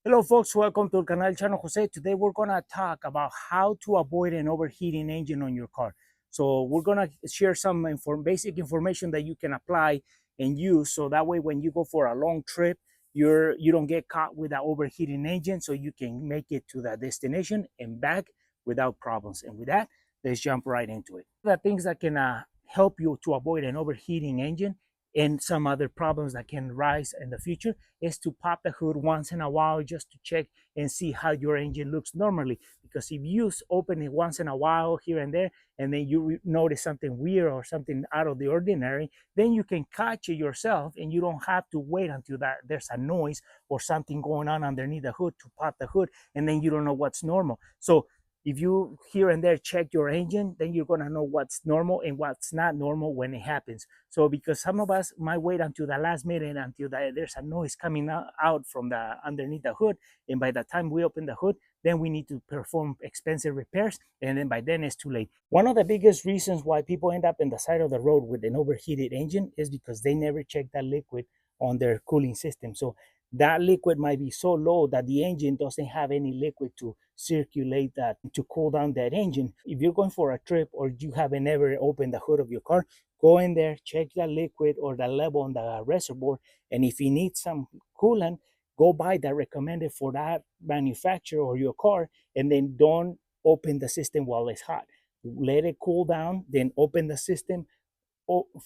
Hello folks, welcome to Canal Channel Jose. Today we're gonna talk about how to avoid an overheating engine on your car. So we're gonna share some basic information that you can apply and use, so that way when you go for a long trip, you don't get caught with an overheating engine, so you can make it to the destination and back without problems. And with that, let's jump right into it. The things that can help you to avoid an overheating engine and some other problems that can rise in the future is to pop the hood once in a while just to check and see how your engine looks normally. Because if you open it once in a while here and there, and then you notice something weird or something out of the ordinary, then you can catch it yourself and you don't have to wait until there's a noise or something going on underneath the hood to pop the hood, and then you don't know what's normal. So if you here and there check your engine, then you're gonna know what's normal and what's not normal when it happens. So because some of us might wait until the last minute until there's a noise coming out from the underneath the hood, and by the time we open the hood, then we need to perform expensive repairs, and then by then it's too late. One of the biggest reasons why people end up in the side of the road with an overheated engine is because they never check that liquid on their cooling system. So that liquid might be so low that the engine doesn't have any liquid to circulate that to cool down that engine. If you're going for a trip or you haven't ever opened the hood of your car, go in there, check the liquid or the level on the reservoir, and if you need some coolant, go buy that recommended for that manufacturer or your car, and then don't open the system while it's hot. Let it cool down, then open the system,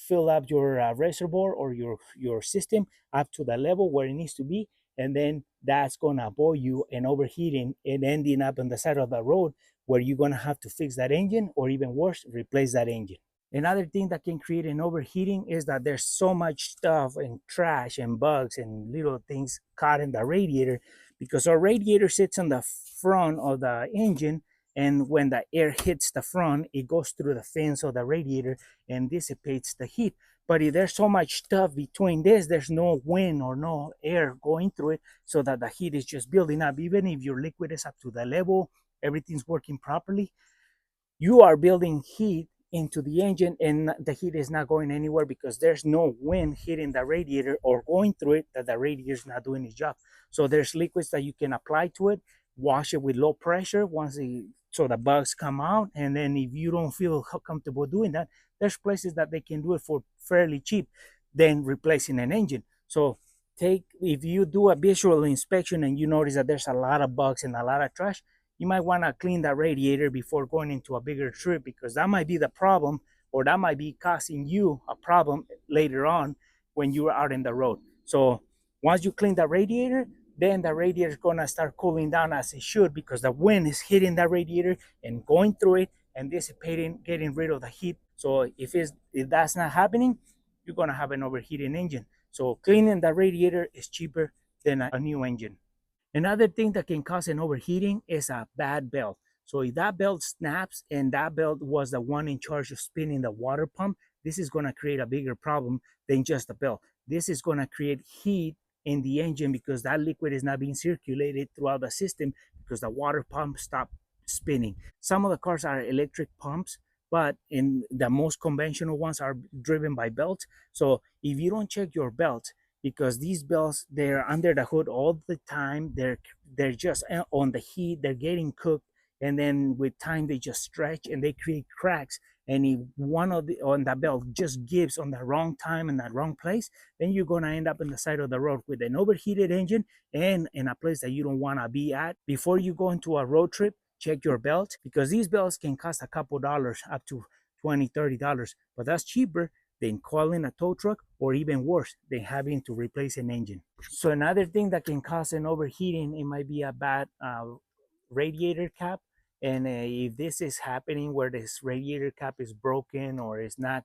fill up your reservoir or your system up to the level where it needs to be, and then that's going to avoid you an overheating and ending up on the side of the road where you're going to have to fix that engine, or even worse, replace that engine. Another thing that can create an overheating is that there's so much stuff and trash and bugs and little things caught in the radiator, because our radiator sits on the front of the engine, and when the air hits the front, it goes through the fins of the radiator and dissipates the heat. But if there's so much stuff between this, there's no wind or no air going through it, so that the heat is just building up. Even if your liquid is up to the level, everything's working properly, you are building heat into the engine, and the heat is not going anywhere because there's no wind hitting the radiator or going through it, that the radiator is not doing its job. So there's liquids that you can apply to it, wash it with low pressure so the bugs come out. And then if you don't feel comfortable doing that, there's places that they can do it for fairly cheap than replacing an engine. So if you do a visual inspection and you notice that there's a lot of bugs and a lot of trash, you might want to clean that radiator before going into a bigger trip, because that might be the problem, or that might be causing you a problem later on when you're out in the road. So once you clean the radiator, then the radiator is going to start cooling down as it should, because the wind is hitting that radiator and going through it and dissipating, getting rid of the heat. So if that's not happening, you're going to have an overheating engine. So cleaning the radiator is cheaper than a new engine. Another thing that can cause an overheating is a bad belt. So if that belt snaps and that belt was the one in charge of spinning the water pump, this is going to create a bigger problem than just the belt. This is going to create heat in the engine because that liquid is not being circulated throughout the system because the water pump stopped spinning. Some of the cars are electric pumps, but in the most conventional ones are driven by belts. So if you don't check your belt, because these belts, they're under the hood all the time, they're just on the heat, they're getting cooked, and then with time they just stretch and they create cracks. And if one of the on the belt just gives on the wrong time in that wrong place, then you're going to end up in the side of the road with an overheated engine and in a place that you don't want to be at. Before you go into a road trip, check your belt, because these belts can cost a couple dollars, up to $20-$30, but that's cheaper than calling a tow truck, or even worse, than having to replace an engine. So another thing that can cause an overheating, it might be a bad radiator cap. And if this is happening where this radiator cap is broken or is not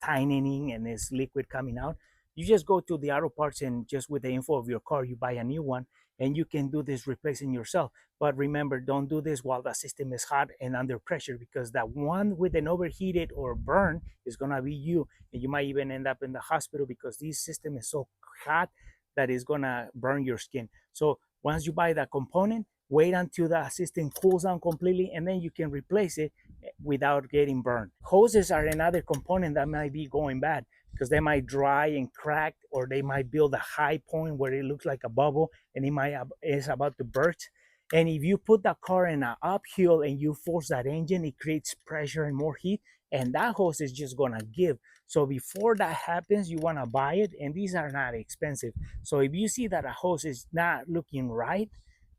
tightening and is liquid coming out, you just go to the auto parts, and just with the info of your car, you buy a new one, and you can do this replacing yourself. But remember, don't do this while the system is hot and under pressure, because that one with an overheated or burn is going to be you, and you might even end up in the hospital because this system is so hot that it's going to burn your skin. So once you buy that component, wait until the system cools down completely, and then you can replace it without getting burned. Hoses are another component that might be going bad. because they might dry and crack, or they might build a high point where it looks like a bubble and it might is about to burst. And if you put the car in an uphill and you force that engine, it creates pressure and more heat, and that hose is just gonna give. So before that happens, you wanna buy it, and these are not expensive. So if you see that a hose is not looking right,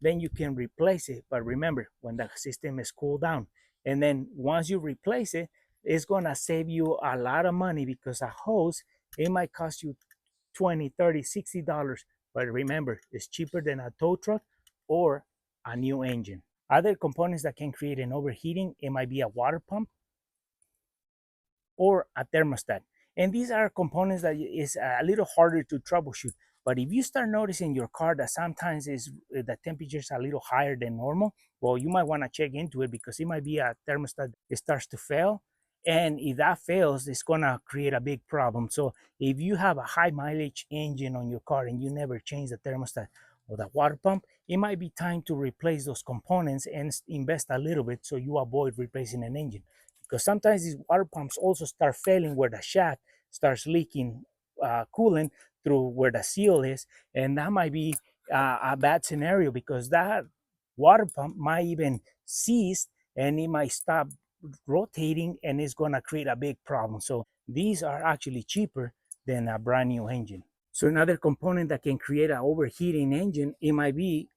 then you can replace it. But remember, when the system is cooled down, and then once you replace it, it's gonna save you a lot of money, because a hose, it might cost you 20, 30, $60. But remember, it's cheaper than a tow truck or a new engine. Other components that can create an overheating, it might be a water pump or a thermostat. And these are components that is a little harder to troubleshoot. But if you start noticing your car that sometimes is the temperatures are a little higher than normal, well, you might want to check into it, because it might be a thermostat that starts to fail. And if that fails, it's gonna create a big problem. So if you have a high mileage engine on your car and you never change the thermostat or the water pump, it might be time to replace those components and invest a little bit, so you avoid replacing an engine. Because sometimes these water pumps also start failing where the shaft starts leaking coolant through where the seal is, and that might be a bad scenario, because that water pump might even cease and it might stop rotating, and it's going to create a big problem. So these are actually cheaper than a brand new engine. So another component that can create an overheating engine, it might be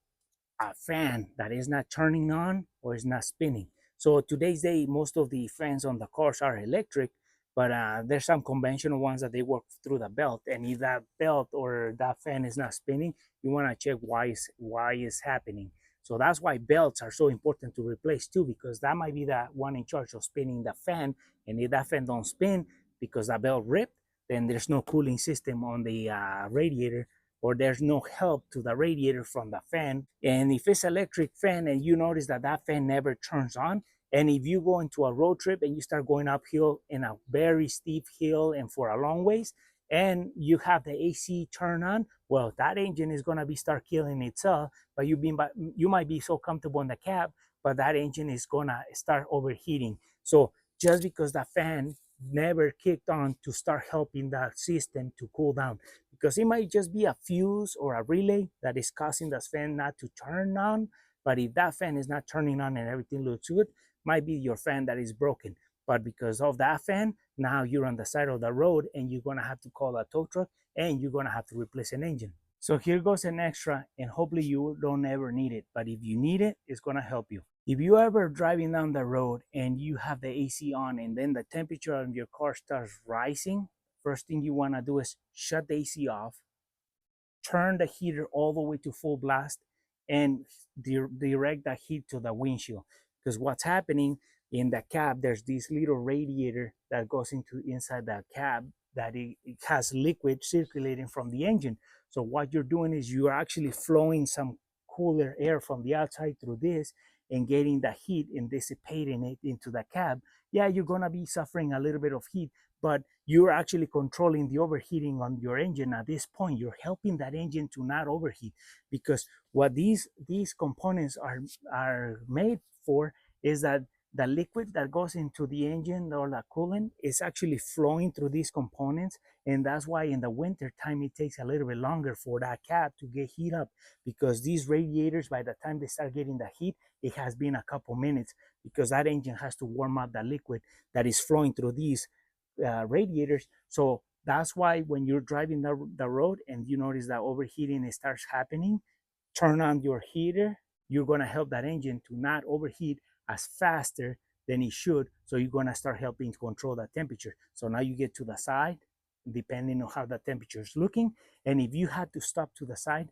a fan that is not turning on or is not spinning. So today's day, most of the fans on the cars are electric, but there's some conventional ones that they work through the belt. And if that belt or that fan is not spinning, you want to check why is happening. So that's why belts are so important to replace too, because that might be the one in charge of spinning the fan. And if that fan don't spin because the belt ripped, then there's no cooling system on the radiator, or there's no help to the radiator from the fan. And if it's electric fan and you notice that that fan never turns on, and if you go into a road trip and you start going uphill in a very steep hill and for a long ways, and you have the AC turn on, well, that engine is going to be start killing itself. But you might be so comfortable in the cab, but that engine is going to start overheating. So just because the fan never kicked on to start helping that system to cool down, because it might just be a fuse or a relay that is causing the fan not to turn on. But if that fan is not turning on and everything looks good, might be your fan that is broken. But because of that fan, now you're on the side of the road and you're gonna have to call a tow truck, and you're gonna have to replace an engine. So here goes an extra, and hopefully you don't ever need it. But if you need it, it's gonna help you. If you ever driving down the road and you have the AC on, and then the temperature of your car starts rising, first thing you wanna do is shut the AC off, turn the heater all the way to full blast, and direct the heat to the windshield. Because what's happening in the cab, there's this little radiator that goes into inside the cab, that it has liquid circulating from the engine. So what you're doing is you're actually flowing some cooler air from the outside through this and getting the heat and dissipating it into the cab. Yeah, you're gonna be suffering a little bit of heat, but you're actually controlling the overheating on your engine. At this point, you're helping that engine to not overheat, because what these components are made for is that the liquid that goes into the engine, or the coolant, is actually flowing through these components. And that's why in the winter time it takes a little bit longer for that cab to get heat up, because these radiators, by the time they start getting the heat, it has been a couple minutes, because that engine has to warm up the liquid that is flowing through these radiators. So that's why when you're driving the road and you notice that overheating starts happening, turn on your heater. You're going to help that engine to not overheat as faster than it should. So you're going to start helping to control the temperature. So now you get to the side, depending on how the temperature is looking. And if you had to stop to the side,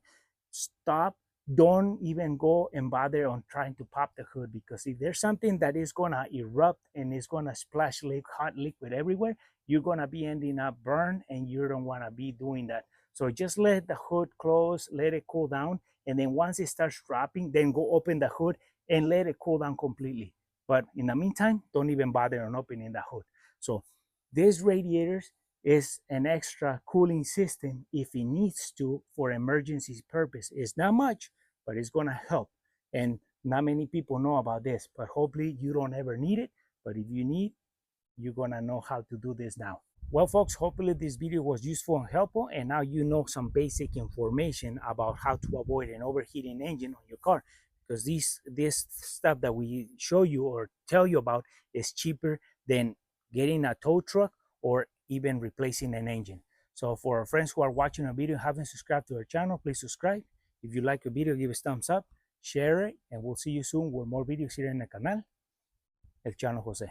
stop. Don't even go and bother on trying to pop the hood, because if there's something that is going to erupt and is going to splash hot liquid everywhere, you're going to be ending up burned, and you don't want to be doing that. So just let the hood close, let it cool down, and then once it starts dropping, then go open the hood and let it cool down completely. But in the meantime, don't even bother on opening the hood. So these radiators is an extra cooling system if it needs to, for emergency purpose. It's not much, but it's gonna help. And not many people know about this, but hopefully you don't ever need it. But if you need, you're gonna know how to do this now. Well, folks, hopefully this video was useful and helpful, and now you know some basic information about how to avoid an overheating engine on your car, because this stuff that we show you or tell you about is cheaper than getting a tow truck or even replacing an engine. So for our friends who are watching a video and haven't subscribed to our channel, please subscribe. If you like a video, give us thumbs up, share it, and we'll see you soon with more videos here in the canal, El Chano Jose.